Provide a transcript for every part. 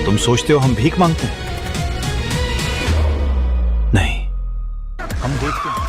तुम सोचते हो हम भीख मांगते हैं? नहीं, हम देखते हैं।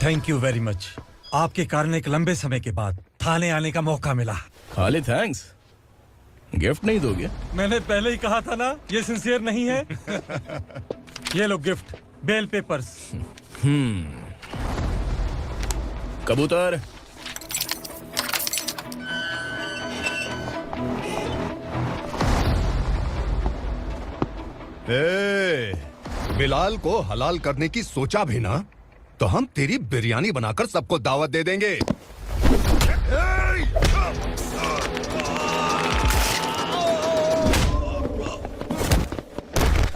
Thank you very much. आपके कारण एक लंबे समय के बाद थाने आने का मौका मिला। खाली थैंक्स, गिफ्ट नहीं दोगे? मैंने पहले ही कहा था ना, ये सिंसियर नहीं है। ये लो गिफ्ट, बेल पेपर्स। कबूतर। बिलाल को हलाल करने की सोचा भी ना, तो हम तेरी बिरयानी बनाकर सबको दावत दे देंगे।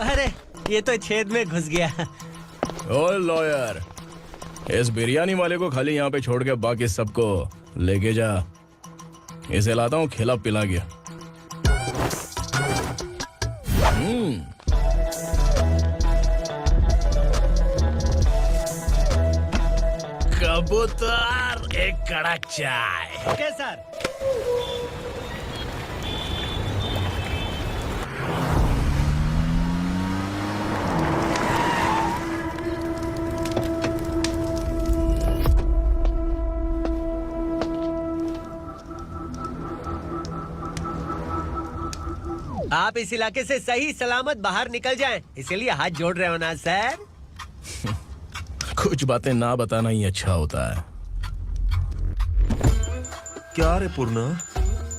अरे ये तो छेद में घुस गया। ओ लॉयर, इस बिरयानी वाले को खाली यहाँ पे छोड़ के बाकी सबको लेके जा। इसे लाता हूँ खिला पिला गया। कबूतर, एक कड़क चाय। Okay sir. आप इस इलाके से सही सलामत बाहर निकल जाएं, इसीलिए हाथ जोड़ रहे हो ना सर? कुछ बातें ना बताना ही अच्छा होता है। क्या रे पूर्णा,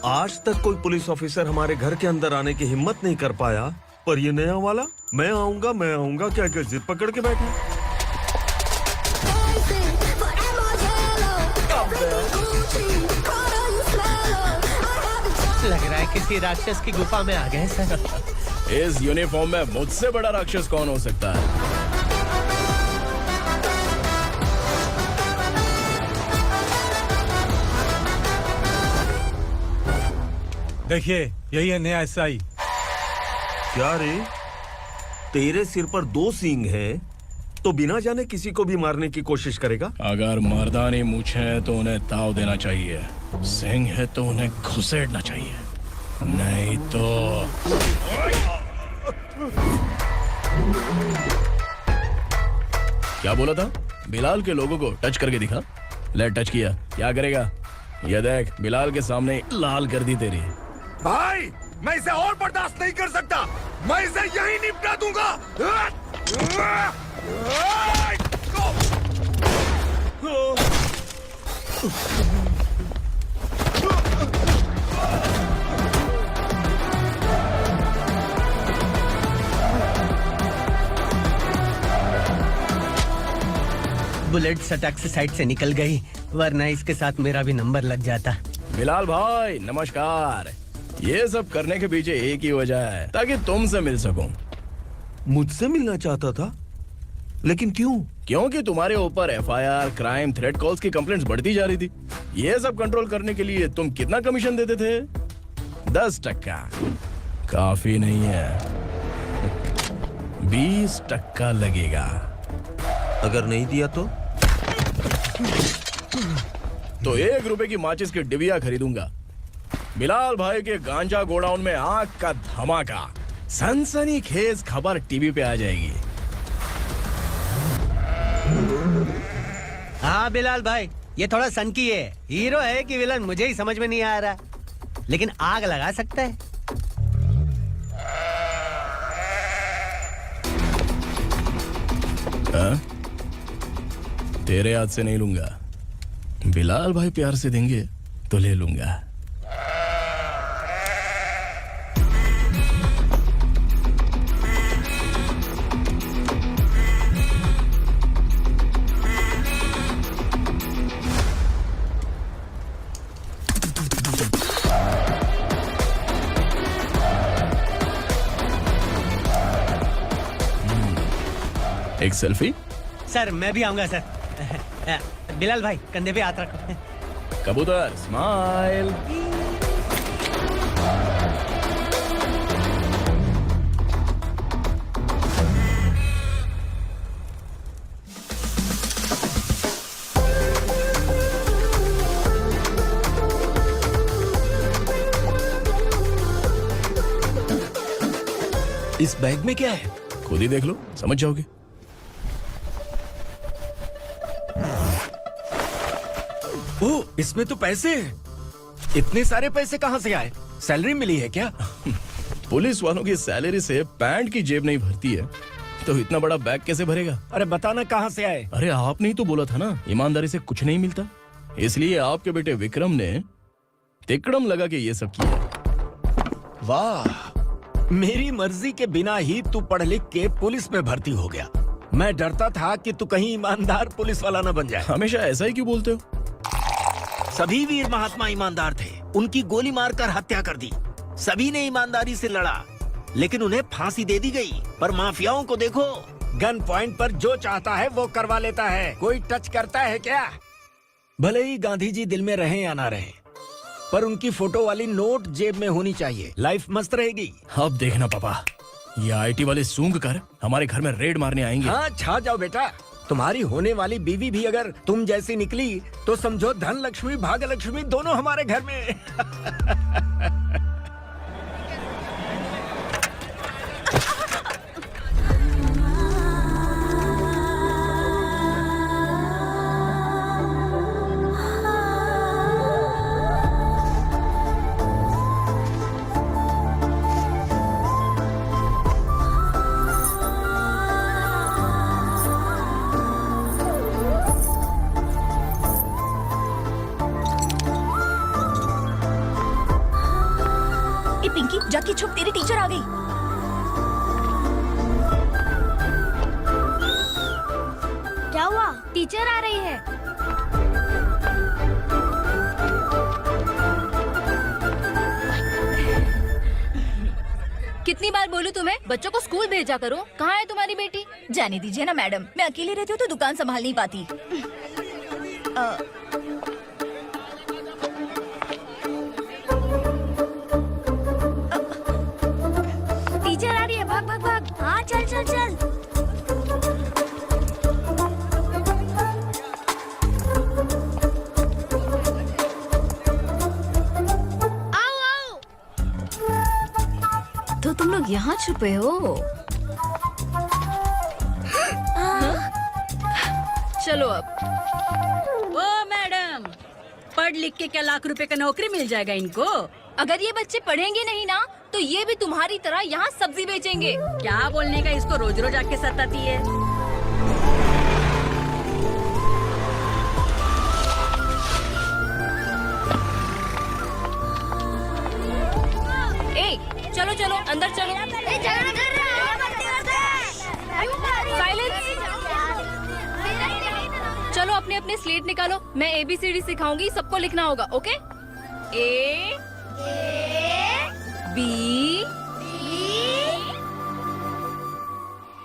आज तक कोई पुलिस ऑफिसर हमारे घर के अंदर आने की हिम्मत नहीं कर पाया, पर ये नया वाला मैं आऊंगा क्या क्या जिद पकड़ के बैठा। लग रहा है किसी राक्षस की गुफा में आ गए सर। इस यूनिफॉर्म में मुझसे बड़ा राक्षस कौन हो सकता है? देखिए, यही है नया एसआई। क्या रे, तेरे सिर पर 2 सींग हैं, तो बिना जाने किसी को भी मारने की कोशिश करेगा? अगर मर्दानी मूछें हैं तो उन्हें ताव देना चाहिए, सिंह है तो उन्हें घुसेड़ना चाहिए, नहीं तो। क्या बोला था? बिलाल के लोगों को टच करके दिखा। ले टच किया, क्या करेगा? ये देख, बिलाल के सामने लाल कर दी तेरी। भाई, मैं इसे और बर्दाश्त नहीं कर सकता, मैं इसे यहीं निपटा दूंगा। बुलेट सटक से साइड से निकल गई, वरना इसके साथ मेरा भी नंबर लग जाता। बिलाल भाई नमस्कार। ये सब करने के पीछे एक ही वजह है, ताकि तुमसे मिल सकूं। मुझसे मिलना चाहता था, लेकिन क्यों? क्योंकि तुम्हारे ऊपर एफआईआर, क्राइम, थ्रेट कॉल्स की कंप्लेंट्स बढ़ती जा रही थी। ये सब कंट्रोल करने के लिए तुम कितना कमीशन देते थे? 10%। काफी नहीं है, 20% लगेगा। अगर नहीं दिया तो 1 रुपए की माचिस की डिबिया खरीदूंगा। बिलाल भाई के गांजा गोडाउन में आग का धमाका, सनसनीखेज खबर टीवी पे आ जाएगी। हाँ बिलाल भाई, ये थोड़ा सनकी है, हीरो है कि विलन मुझे ही समझ में नहीं आ रहा, लेकिन आग लगा सकता है। तेरे हाथ से नहीं लूंगा, बिलाल भाई प्यार से देंगे तो ले लूंगा। एक सेल्फी? सर मैं भी आऊंगा सर। बिलाल भाई कंधे पे हाथ रखो। कबूतर स्माइल। इस बैग में क्या है? खुद ही देख लो, समझ जाओगे। ओह, इसमें तो पैसे हैं। इतने सारे पैसे कहाँ से आए? सैलरी मिली है क्या? पुलिस वालों की सैलरी से पैंट की जेब नहीं भरती है, तो इतना बड़ा बैग कैसे भरेगा? अरे बताना कहाँ से आए? अरे आपने ही तो बोला था ना, ईमानदारी से कुछ नहीं मिलता। इसलिए आपके बेटे विक्रम ने तिकड़म लगा के ये सब किया। वाह, मेरी मर्जी के बिना ही तू पढ़ लिख के पुलिस में भर्ती हो गया। मैं डरता था कि तू कहीं ईमानदार पुलिस वाला ना बन जाए। हमेशा ऐसा ही क्यों बोलते हो? सभी वीर महात्मा ईमानदार थे, उनकी गोली मारकर हत्या कर दी। सभी ने ईमानदारी से लड़ा, लेकिन उन्हें फांसी दे दी गई। पर माफियाओं को देखो, गन पॉइंट पर जो चाहता है वो करवा लेता है। कोई टच करता है क्या? भले ही गांधी जी दिल में रहे या ना रहे, पर उनकी फोटो वाली नोट जेब में होनी चाहिए। लाइफ मस्त रहेगी। अब देखना पापा, ये आईटी वाले सूंघ कर हमारे घर में रेड मारने आएंगे। हाँ, छा जाओ बेटा। तुम्हारी होने वाली बीवी भी अगर तुम जैसी निकली तो समझो धन लक्ष्मी भाग्य लक्ष्मी दोनों हमारे घर में। पिंकी, जाके छुप, तेरी टीचर आ गई। क्या हुआ? टीचर आ रही है। कितनी बार बोलूं तुम्हें, बच्चों को स्कूल भेजा करो। कहाँ है तुम्हारी बेटी? जाने दीजिए ना मैडम, मैं अकेली रहती हूँ तो दुकान संभाल नहीं पाती। टीचर आ रही है, भाग भाग भाग। हाँ चल चल चल। आओ आओ। तो तुम लोग यहाँ छुपे हो? चलो अब। ओ मैडम, पढ़ लिख के क्या लाख रुपए का नौकरी मिल जाएगा इनको? अगर ये बच्चे पढ़ेंगे नहीं ना, तो ये भी तुम्हारी तरह यहाँ सब्जी बेचेंगे। क्या बोलने का, इसको रोज रोज आके सताती है। ए, चलो चलो अंदर चलो। चलो अपने अपने स्लेट निकालो, मैं ABCD सिखाऊंगी, सबको लिखना होगा। ओके? A B।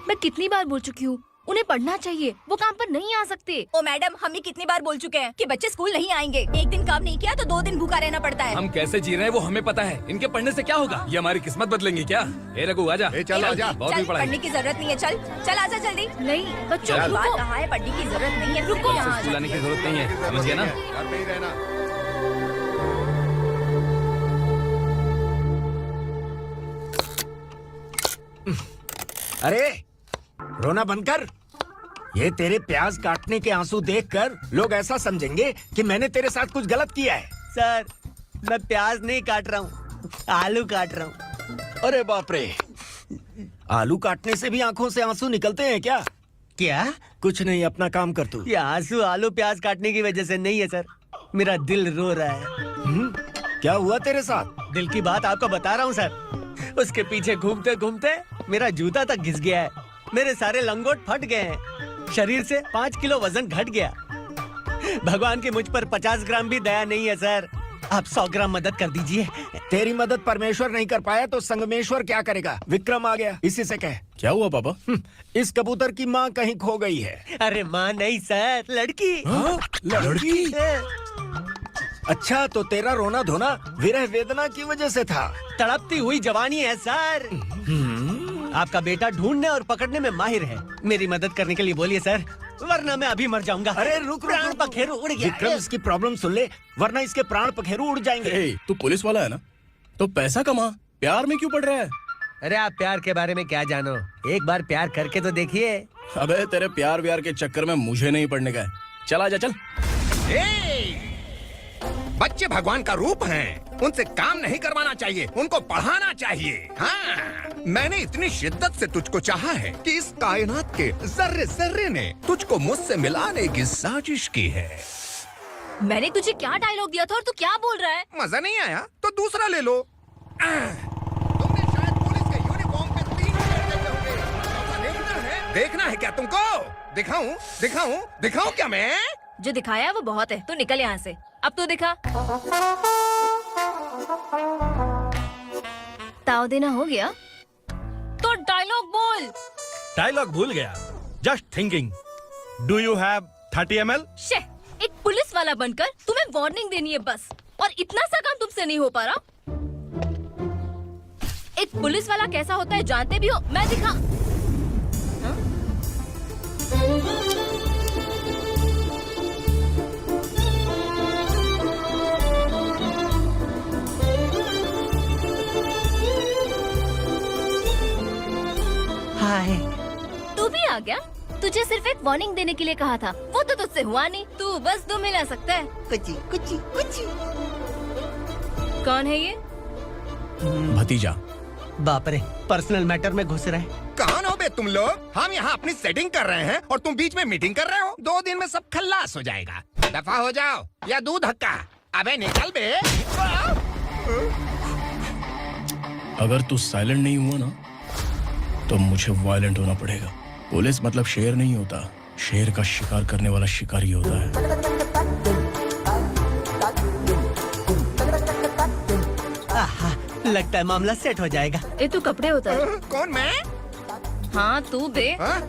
मैं कितनी बार बोल चुकी हूँ, उन्हें पढ़ना चाहिए, वो काम पर नहीं आ सकते। ओ मैडम, हम भी कितनी बार बोल चुके हैं कि बच्चे स्कूल नहीं आएंगे। एक दिन काम नहीं किया तो 2 दिन भूखा रहना पड़ता है। हम कैसे जी रहे हैं वो हमें पता है। इनके पढ़ने से क्या होगा? ये हमारी किस्मत बदलेंगे क्या? ए रघु आजा। चल आजा। बहुत भी चल, पढ़ाई। पढ़ने की जरूरत नहीं है। चल चल आजा जल्दी। नहीं बच्चों की बात कहा है, पढ़ने की जरूरत नहीं है। रुको, यहाँ स्कूल आने की जरूरत नहीं है, समझ गया ना? घर में ही रहना। अरे रोना बंद कर। ये तेरे प्याज काटने के आंसू देखकर लोग ऐसा समझेंगे कि मैंने तेरे साथ कुछ गलत किया है। सर, मैं प्याज नहीं काट रहा हूँ, आलू काट रहा हूँ। अरे बाप रे, आलू काटने से भी आंखों से आंसू निकलते हैं क्या? क्या? कुछ नहीं, अपना काम कर तू। ये आंसू आलू प्याज काटने की वजह से नहीं है सर, मेरा दिल रो रहा है। क्या हुआ तेरे साथ? दिल की बात आपको बता रहा हूँ सर। उसके पीछे घूमते घूमते मेरा जूता तक घिस गया है, मेरे सारे लंगोट फट गए हैं, शरीर से 5 किलो वजन घट गया। भगवान की मुझ पर 50 ग्राम भी दया नहीं है सर। आप 100 ग्राम मदद कर दीजिए। तेरी मदद परमेश्वर नहीं कर पाया तो संगमेश्वर क्या करेगा? विक्रम आ गया, इसी से कह। क्या हुआ पापा? इस कबूतर की माँ कहीं खो गई है। अरे माँ नहीं सर, लड़की। लड़की? अच्छा, तो तेरा रोना धोना विरह वेदना की वजह से था। तड़पती हुई जवानी है सर। आपका बेटा ढूंढने और पकड़ने में माहिर है। मेरी मदद करने के लिए बोलिए सर, वरना मैं अभी मर जाऊंगा। अरे रुक प्राण रुक, पखेरु उड़ गया। विक्रम इसकी प्रॉब्लम सुन ले, वरना इसके प्राण पखेरु उड़ जाएंगे। ए, तू पुलिस वाला है ना, तो पैसा कमा, प्यार में क्यों पड़ रहा है? अरे आप प्यार के बारे में क्या जानो, एक बार प्यार करके तो देखिए। अबे तेरे प्यार व्यार के चक्कर में मुझे नहीं पड़ने का है। चल आजा चल। बच्चे भगवान का रूप हैं, उनसे काम नहीं करवाना चाहिए, उनको पढ़ाना चाहिए। हाँ, मैंने इतनी शिद्दत से तुझको चाहा है कि इस कायनात के जर्रे जर्रे ने तुझको मुझसे मिलाने की साजिश की है। मैंने तुझे क्या डायलॉग दिया था और तू क्या बोल रहा है? मजा नहीं आया तो दूसरा ले लो। तुमने शायद पुलिस के यूनिफॉर्म पे 3 शेर देखे होंगे। ऐसा देखना है? देखना है क्या तुमको? दिखाऊं दिखाऊं दिखाऊं क्या मैं? जो दिखाया है वो बहुत है, तू निकल यहाँ से। अब तो दिखा। ताव देना हो गया तो डायलॉग बोल। डायलॉग भूल गया। Just thinking, do you have 30 ml? शे, एक पुलिस वाला बनकर तुम्हें वार्निंग देनी है बस, और इतना सा काम तुमसे नहीं हो पा रहा। एक पुलिस वाला कैसा होता है जानते भी हो? मैं दिखा। हाँ? हाय, तू भी आ गया? तुझे सिर्फ एक वार्निंग देने के लिए कहा था, वो तो तुझसे हुआ नहीं। तू बस 2 मिला सकता है। कुची कुची कुची। कौन है ये? भतीजा। बाप रे, पर्सनल मैटर में घुस रहे। कौन हो बे तुम लोग? हम यहाँ अपनी सेटिंग कर रहे हैं और तुम बीच में मीटिंग कर रहे हो। 2 दिन में सब खल्लास हो जाएगा। दफा हो जाओ या दूध हक्का। अबे निकल बे। अगर तू साइलेंट नहीं हुआ ना तो मुझे वायलेंट होना पड़ेगा। पुलिस मतलब शेर नहीं होता, शेर का शिकार करने वाला शिकारी होता है। आहा, लगता है मामला सेट हो जाएगा। ए तू कपड़े उतार। कौन मैं? हाँ तू बे। हाँ?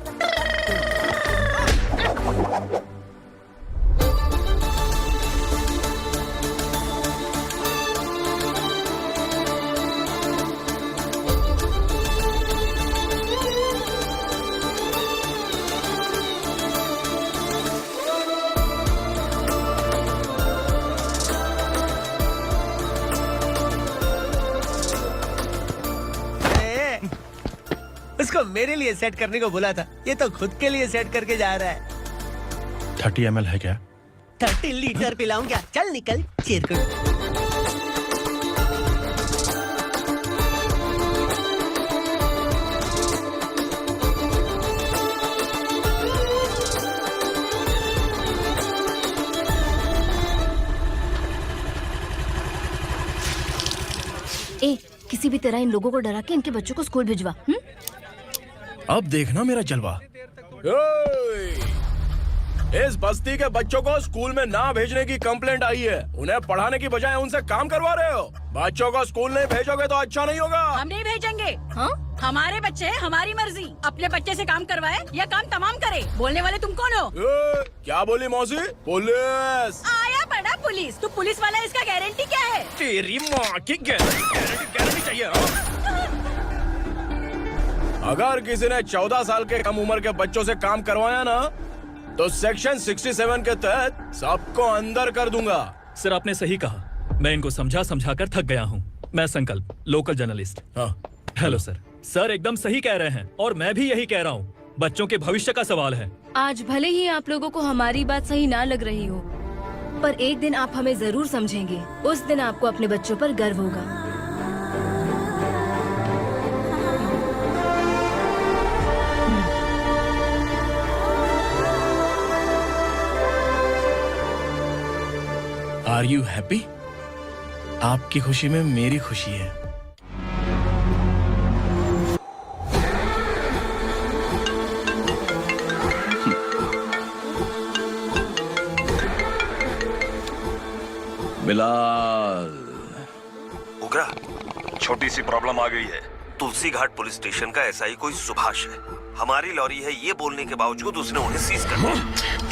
उसको मेरे लिए सेट करने को बोला था, ये तो खुद के लिए सेट करके जा रहा है। 30 ml है क्या? 30 लीटर पिलाऊं क्या? चल निकल चिरकुट। ए, किसी भी तरह इन लोगों को डरा के इनके बच्चों को स्कूल भिजवा। अब देखना मेरा जलवा। इस बस्ती के बच्चों को स्कूल में ना भेजने की कंप्लेंट आई है। उन्हें पढ़ाने की बजाय उनसे काम करवा रहे हो। बच्चों को स्कूल नहीं भेजोगे तो अच्छा नहीं होगा। हम नहीं भेजेंगे। हाँ? हमारे बच्चे हमारी मर्जी। अपने बच्चे से काम करवाए या काम तमाम करे। बोलने वाले तुम कौन हो? क्या बोली मौसी? पुलिस। आया पड़ा पुलिस। तू पुलिस वाला, इसका गारंटी क्या है? तेरी माँ की गारंटी चाहिए। अगर किसी ने 14 साल के कम उम्र के बच्चों से काम करवाया ना तो सेक्शन 67 के तहत सबको अंदर कर दूंगा। सर आपने सही कहा। मैं इनको समझा कर थक गया हूँ। मैं संकल्प, लोकल जर्नलिस्ट। हाँ। Hello sir. सर एकदम सही कह रहे हैं और मैं भी यही कह रहा हूँ। बच्चों के भविष्य का सवाल है। आज भले ही आप लोगों को हमारी बात सही ना लग रही हो, पर एक दिन आप हमें जरूर समझेंगे। उस दिन आपको अपने बच्चों पर गर्व होगा। Are you happy? आपकी खुशी में मेरी खुशी है। बिलाल, नुकरा, छोटी सी प्रॉब्लम आ गई है। तुलसी घाट पुलिस स्टेशन का एसआई कोई सुभाष है। हमारी लॉरी है ये बोलने के बावजूद उसने उन्हें सीज कर दिया।